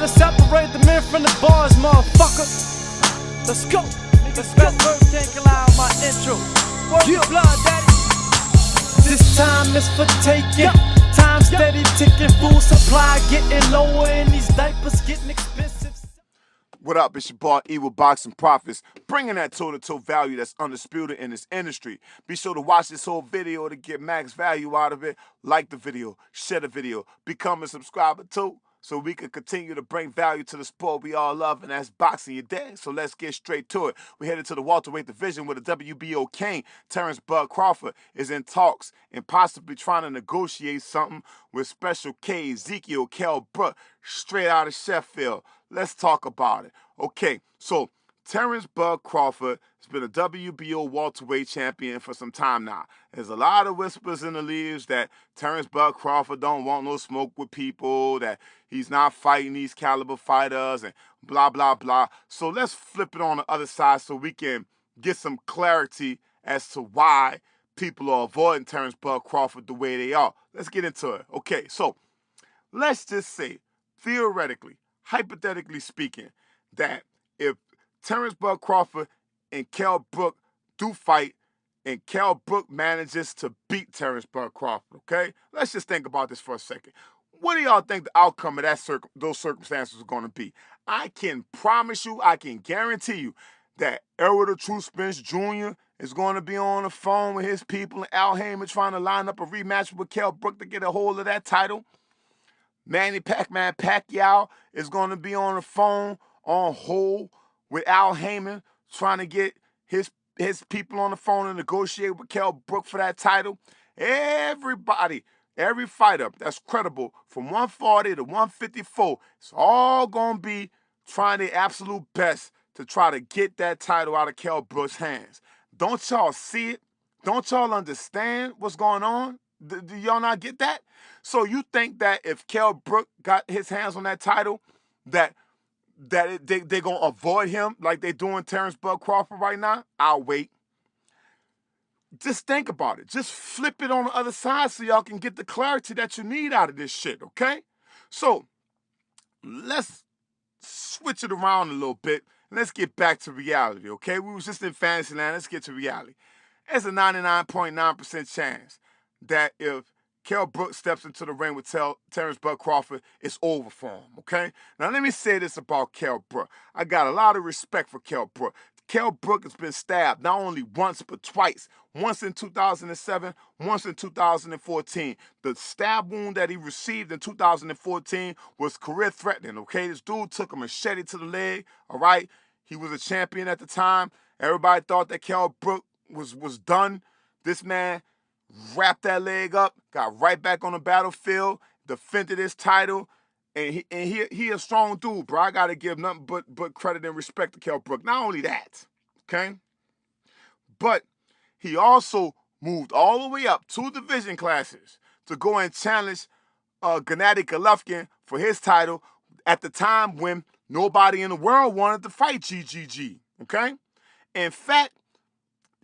to separate the men from the boys, motherfucker. Let's go. Let's go. Best verse can't allow my intro. Word your blood, daddy. This time is for taking. Time steady ticking. Food supply getting lower and these diapers getting expensive. What up, it's your boy E with BoxingProfits, bringing that toe-to-toe value that's undisputed in this industry. Be sure to watch this whole video to get max value out of it. Like the video, share the video, become a subscriber too, so we can continue to bring value to the sport we all love, and that's boxing your day. So let's get straight to it. We're headed to the welterweight division where the WBO king, Terence Crawford, is in talks and possibly trying to negotiate something with Special K, Ezekiel Kell Brook, straight out of Sheffield. Let's talk about it. Okay, so Terence Crawford has been a WBO welterweight champion for some time now. There's a lot of whispers in the leaves that Terence Crawford don't want no smoke with people, that he's not fighting these caliber fighters, and blah, blah, blah. So let's flip it on the other side so we can get some clarity as to why people are avoiding Terence Crawford the way they are. Let's get into it. Okay, so let's just say, theoretically, hypothetically speaking, that if Terence Crawford and Kell Brook do fight and Kell Brook manages to beat Terence Crawford, okay? Let's just think about this for a second. What do y'all think the outcome of those circumstances are going to be? I can promise you, I can guarantee you that Errol the True Spence Jr. is going to be on the phone with his people and Al Heyman trying to line up a rematch with Kell Brook to get a hold of that title. Manny Pacquiao is going to be on the phone on hold with Al Heyman trying to get his people on the phone and negotiate with Kell Brook for that title. Everybody, every fighter that's credible from 140 to 154, it's all going to be trying their absolute best to try to get that title out of Kell Brook's hands. Don't y'all see it? Don't y'all understand what's going on? Do y'all not get that? So you think that if Kell Brook got his hands on that title, they're going to avoid him like they're doing Terence Crawford right now? I'll wait. Just think about it. Just flip it on the other side so y'all can get the clarity that you need out of this shit, okay? So let's switch it around a little bit and let's get back to reality, okay? We was just in fantasy land. Let's get to reality. There's a 99.9% chance that if Kell Brook steps into the ring with Terence Crawford, it's over for him, okay? Now, let me say this about Kell Brook. I got a lot of respect for Kell Brook. Kell Brook has been stabbed not only once, but twice. Once in 2007, once in 2014. The stab wound that he received in 2014 was career-threatening, okay? This dude took a machete to the leg, all right? He was a champion at the time. Everybody thought that Kell Brook was done. This man wrapped that leg up, got right back on the battlefield, defended his title, and he a strong dude, bro. I gotta give nothing but credit and respect to Kell Brook. Not only that, okay, but he also moved all the way up 2 division classes to go and challenge Gennady Golovkin for his title at the time when nobody in the world wanted to fight GGG, okay? In fact,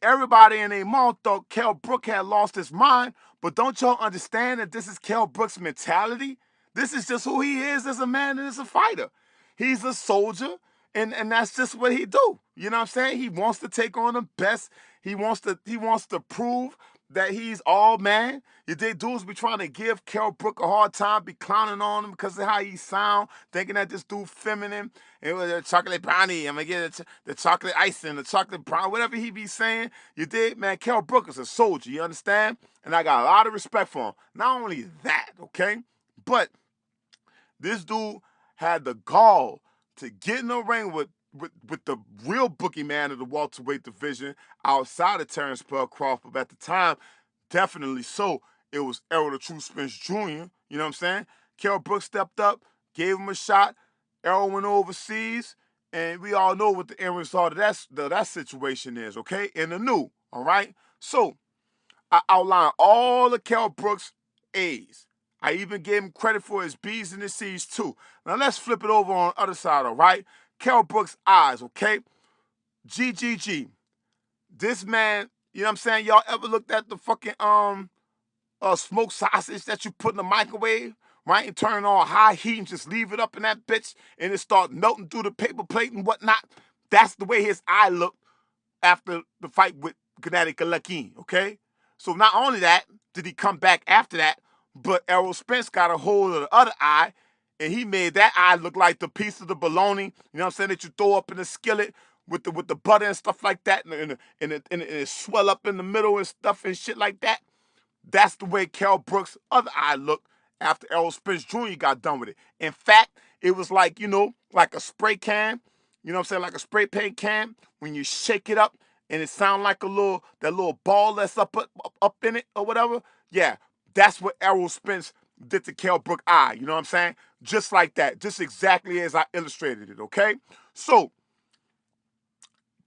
everybody in their mouth thought Kell Brook had lost his mind, but don't y'all understand that this is Kell Brook's mentality? This is just who he is as a man and as a fighter. He's a soldier, and that's just what he do. You know what I'm saying? He wants to take on the best. He wants to prove that he's all man. You dig, dudes be trying to give Kell Brook a hard time, be clowning on him because of how he sound, thinking that this dude feminine. It was a chocolate brownie. I'm gonna get the chocolate icing, the chocolate brown, whatever he be saying. You dig, man? Kell Brook is a soldier. You understand? And I got a lot of respect for him. Not only that, okay, but this dude had the gall to get in the ring with the real boogeyman of the welterweight division outside of Terence Crawford at the time. Definitely so. It was Errol the True Spence Jr., you know what I'm saying? Kell Brook stepped up, gave him a shot. Errol went overseas, and we all know what the end result of that situation is, okay? In the new, all right? So I outlined all of Kell Brook's A's. I even gave him credit for his B's and his C's too. Now let's flip it over on the other side, all right? Kell Brook's eyes, okay? GGG. This man, you know what I'm saying? Y'all ever looked at the fucking smoked sausage that you put in the microwave right? And turn on high heat and just leave it up in that bitch and it start melting through the paper plate and whatnot. That's the way his eye looked after the fight with Gennady Golovkin, okay? So not only that did he come back after that, but Errol Spence got a hold of the other eye, and he made that eye look like the piece of the bologna, you know what I'm saying, that you throw up in the skillet with the butter and stuff like that, and it swell up in the middle and stuff and shit like that. That's the way Kell Brook's other eye looked after Errol Spence Jr. got done with it. In fact, it was like, like a spray can, you know what I'm saying, like a spray paint can, when you shake it up and it sound like that little ball that's up in it or whatever. Yeah, that's what Errol Spence did to Kell Brook eye, you know what I'm saying? Just like that, just exactly as I illustrated it, okay? So,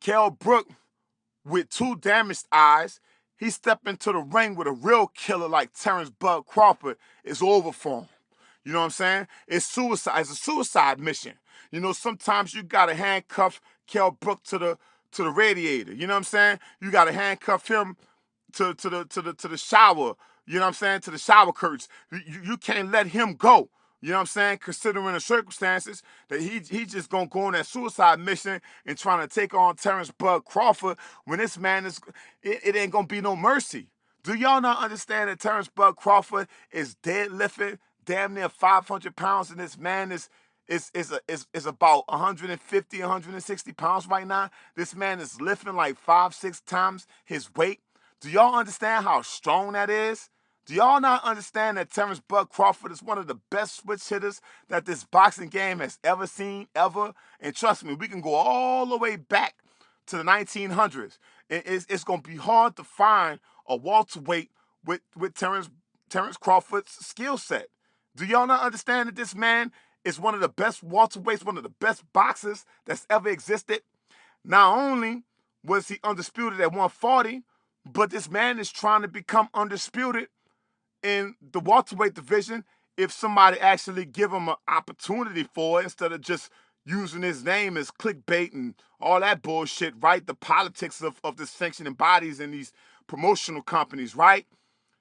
Kell Brook, with 2 damaged eyes, he stepped into the ring with a real killer like Terence Bud Crawford is over for him. You know what I'm saying? It's suicide. It's a suicide mission. Sometimes you gotta handcuff Kell Brook to the radiator. You know what I'm saying? You gotta handcuff him to the shower. You know what I'm saying? To the shower curtains. You can't let him go. You know what I'm saying? Considering the circumstances that he just gonna go on that suicide mission and trying to take on Terence Bud Crawford when this man it ain't gonna be no mercy. Do y'all not understand that Terence Bud Crawford is deadlifting damn near 500 pounds, and this man is about 150, 160 pounds right now? This man is lifting like 5, 6 times his weight. Do y'all understand how strong that is? Do y'all not understand that Terence Bud Crawford is one of the best switch hitters that this boxing game has ever seen, ever? And trust me, we can go all the way back to the 1900s. It's going to be hard to find a welterweight with Terence Crawford's skill set. Do y'all not understand that this man is one of the best welterweights, one of the best boxers that's ever existed? Not only was he undisputed at 140, but this man is trying to become undisputed in the welterweight division if somebody actually give him an opportunity for it, instead of just using his name as clickbait and all that bullshit, right? The politics of the sanctioning bodies and these promotional companies, right?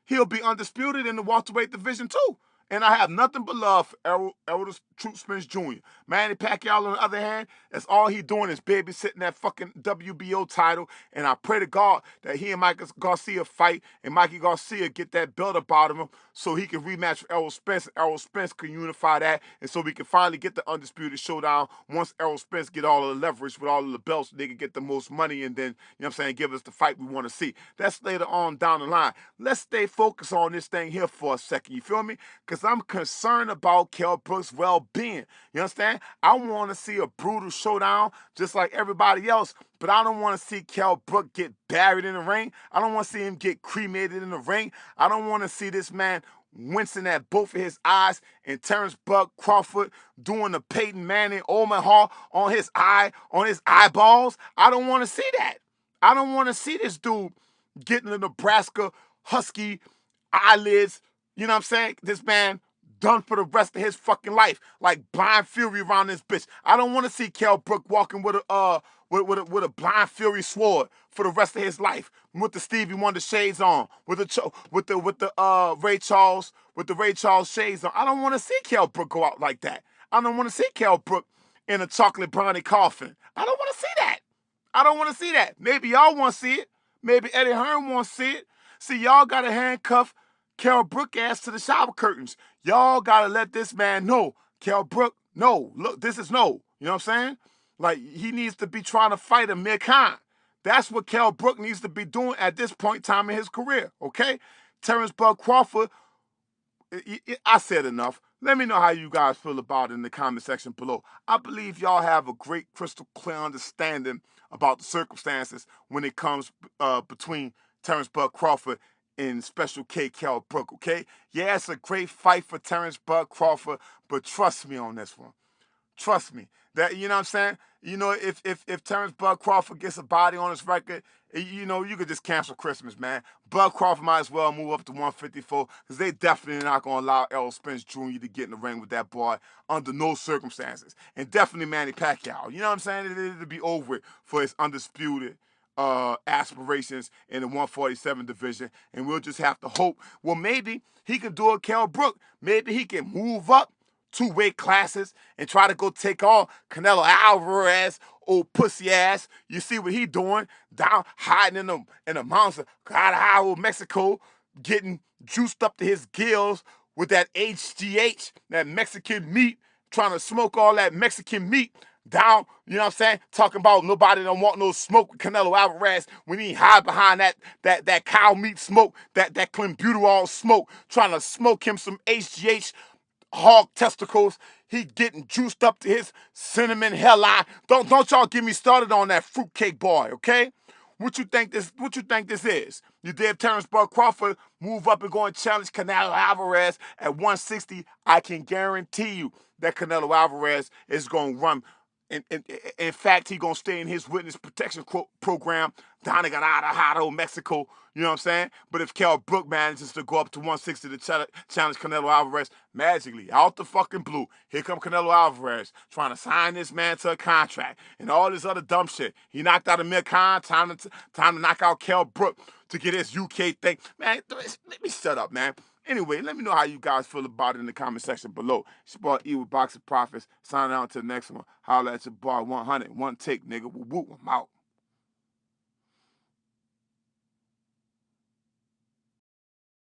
He'll be undisputed in the welterweight division too. And I have nothing but love for Errol Troop Spence Jr. Manny Pacquiao, on the other hand, that's all he doing is babysitting that fucking WBO title. And I pray to God that he and Mikey Garcia fight and Mikey Garcia get that belt up out of him so he can rematch with Errol Spence. And Errol Spence can unify that, and so we can finally get the undisputed showdown once Errol Spence get all of the leverage with all of the belts, so they can get the most money and then, you know what I'm saying, give us the fight we want to see. That's later on down the line. Let's stay focused on this thing here for a second, you feel me? Because I'm concerned about Kell Brook's well-being. You understand? I want to see a brutal showdown just like everybody else, but I don't want to see Kell Brook get buried in the ring. I don't want to see him get cremated in the ring. I don't want to see this man wincing at both of his eyes and Terence Bud Crawford doing the Peyton Manning Omaha on his eyeballs. I don't want to see that. I don't want to see this dude getting the Nebraska Husky eyelids. You know what I'm saying? This man done for the rest of his fucking life, like Blind Fury around this bitch. I don't want to see Kell Brook walking with a Blind Fury sword for the rest of his life, with the Stevie Wonder shades on, with the Ray Charles shades on. I don't want to see Kell Brook go out like that. I don't want to see Kell Brook in a chocolate brownie coffin. I don't want to see that. I don't want to see that. Maybe y'all want to see it. Maybe Eddie Hearn wants to see it. See, y'all got to handcuff Kell Brook ass to the shower curtains. Y'all got to let this man know. Kell Brook, no. Look, this is no. You know what I'm saying? Like, he needs to be trying to fight Amir Khan. That's what Kell Brook needs to be doing at this point in time in his career, okay? Terence Bud Crawford, I said enough. Let me know how you guys feel about it in the comment section below. I believe y'all have a great crystal clear understanding about the circumstances when it comes between Terence Bud Crawford and Special K Kell Brook, okay? Yeah, it's a great fight for Terence Bud Crawford, but trust me on this one. Trust me. That, you know what I'm saying? You know, if Terence Bud Crawford gets a body on his record, you know, you could just cancel Christmas, man. Bud Crawford might as well move up to 154, because they definitely not going to allow Errol Spence Jr. to get in the ring with that boy under no circumstances. And definitely Manny Pacquiao. You know what I'm saying? It'll be over for his undisputed aspirations in the 147 division, and we'll just have to hope. Well, maybe he could do a Kell Brook. Maybe he can move up 2 weight classes and try to go take on Canelo Alvarez, old pussy ass. You see what he doing? Down hiding in the mountains of Guadalajara, Mexico, getting juiced up to his gills with that HGH, that Mexican meat, trying to smoke all that Mexican meat down, you know what I'm saying? Talking about nobody don't want no smoke with Canelo Alvarez when he hide behind that cow meat smoke, that clenbuterol smoke, trying to smoke him some HGH hog testicles. He getting juiced up to his cinnamon hairline. Don't y'all get me started on that fruitcake boy, okay? What you think this is? You did Terence Crawford move up and go and challenge Canelo Alvarez at 160. I can guarantee you that Canelo Alvarez is going to run. In fact, he's going to stay in his witness protection program down in Guadalajara, Mexico. You know what I'm saying? But if Kell Brook manages to go up to 160 to challenge Canelo Alvarez, magically, out the fucking blue, here come Canelo Alvarez trying to sign this man to a contract and all this other dumb shit. He knocked out Amir Khan, time to knock out Kell Brook to get his UK thing. Man, let me shut up, man. Anyway, let me know how you guys feel about it in the comment section below. It's your boy E with Boxing Profits. Signing out to the next one. Holla at your boy 100. One take, nigga. Woo, I'm out.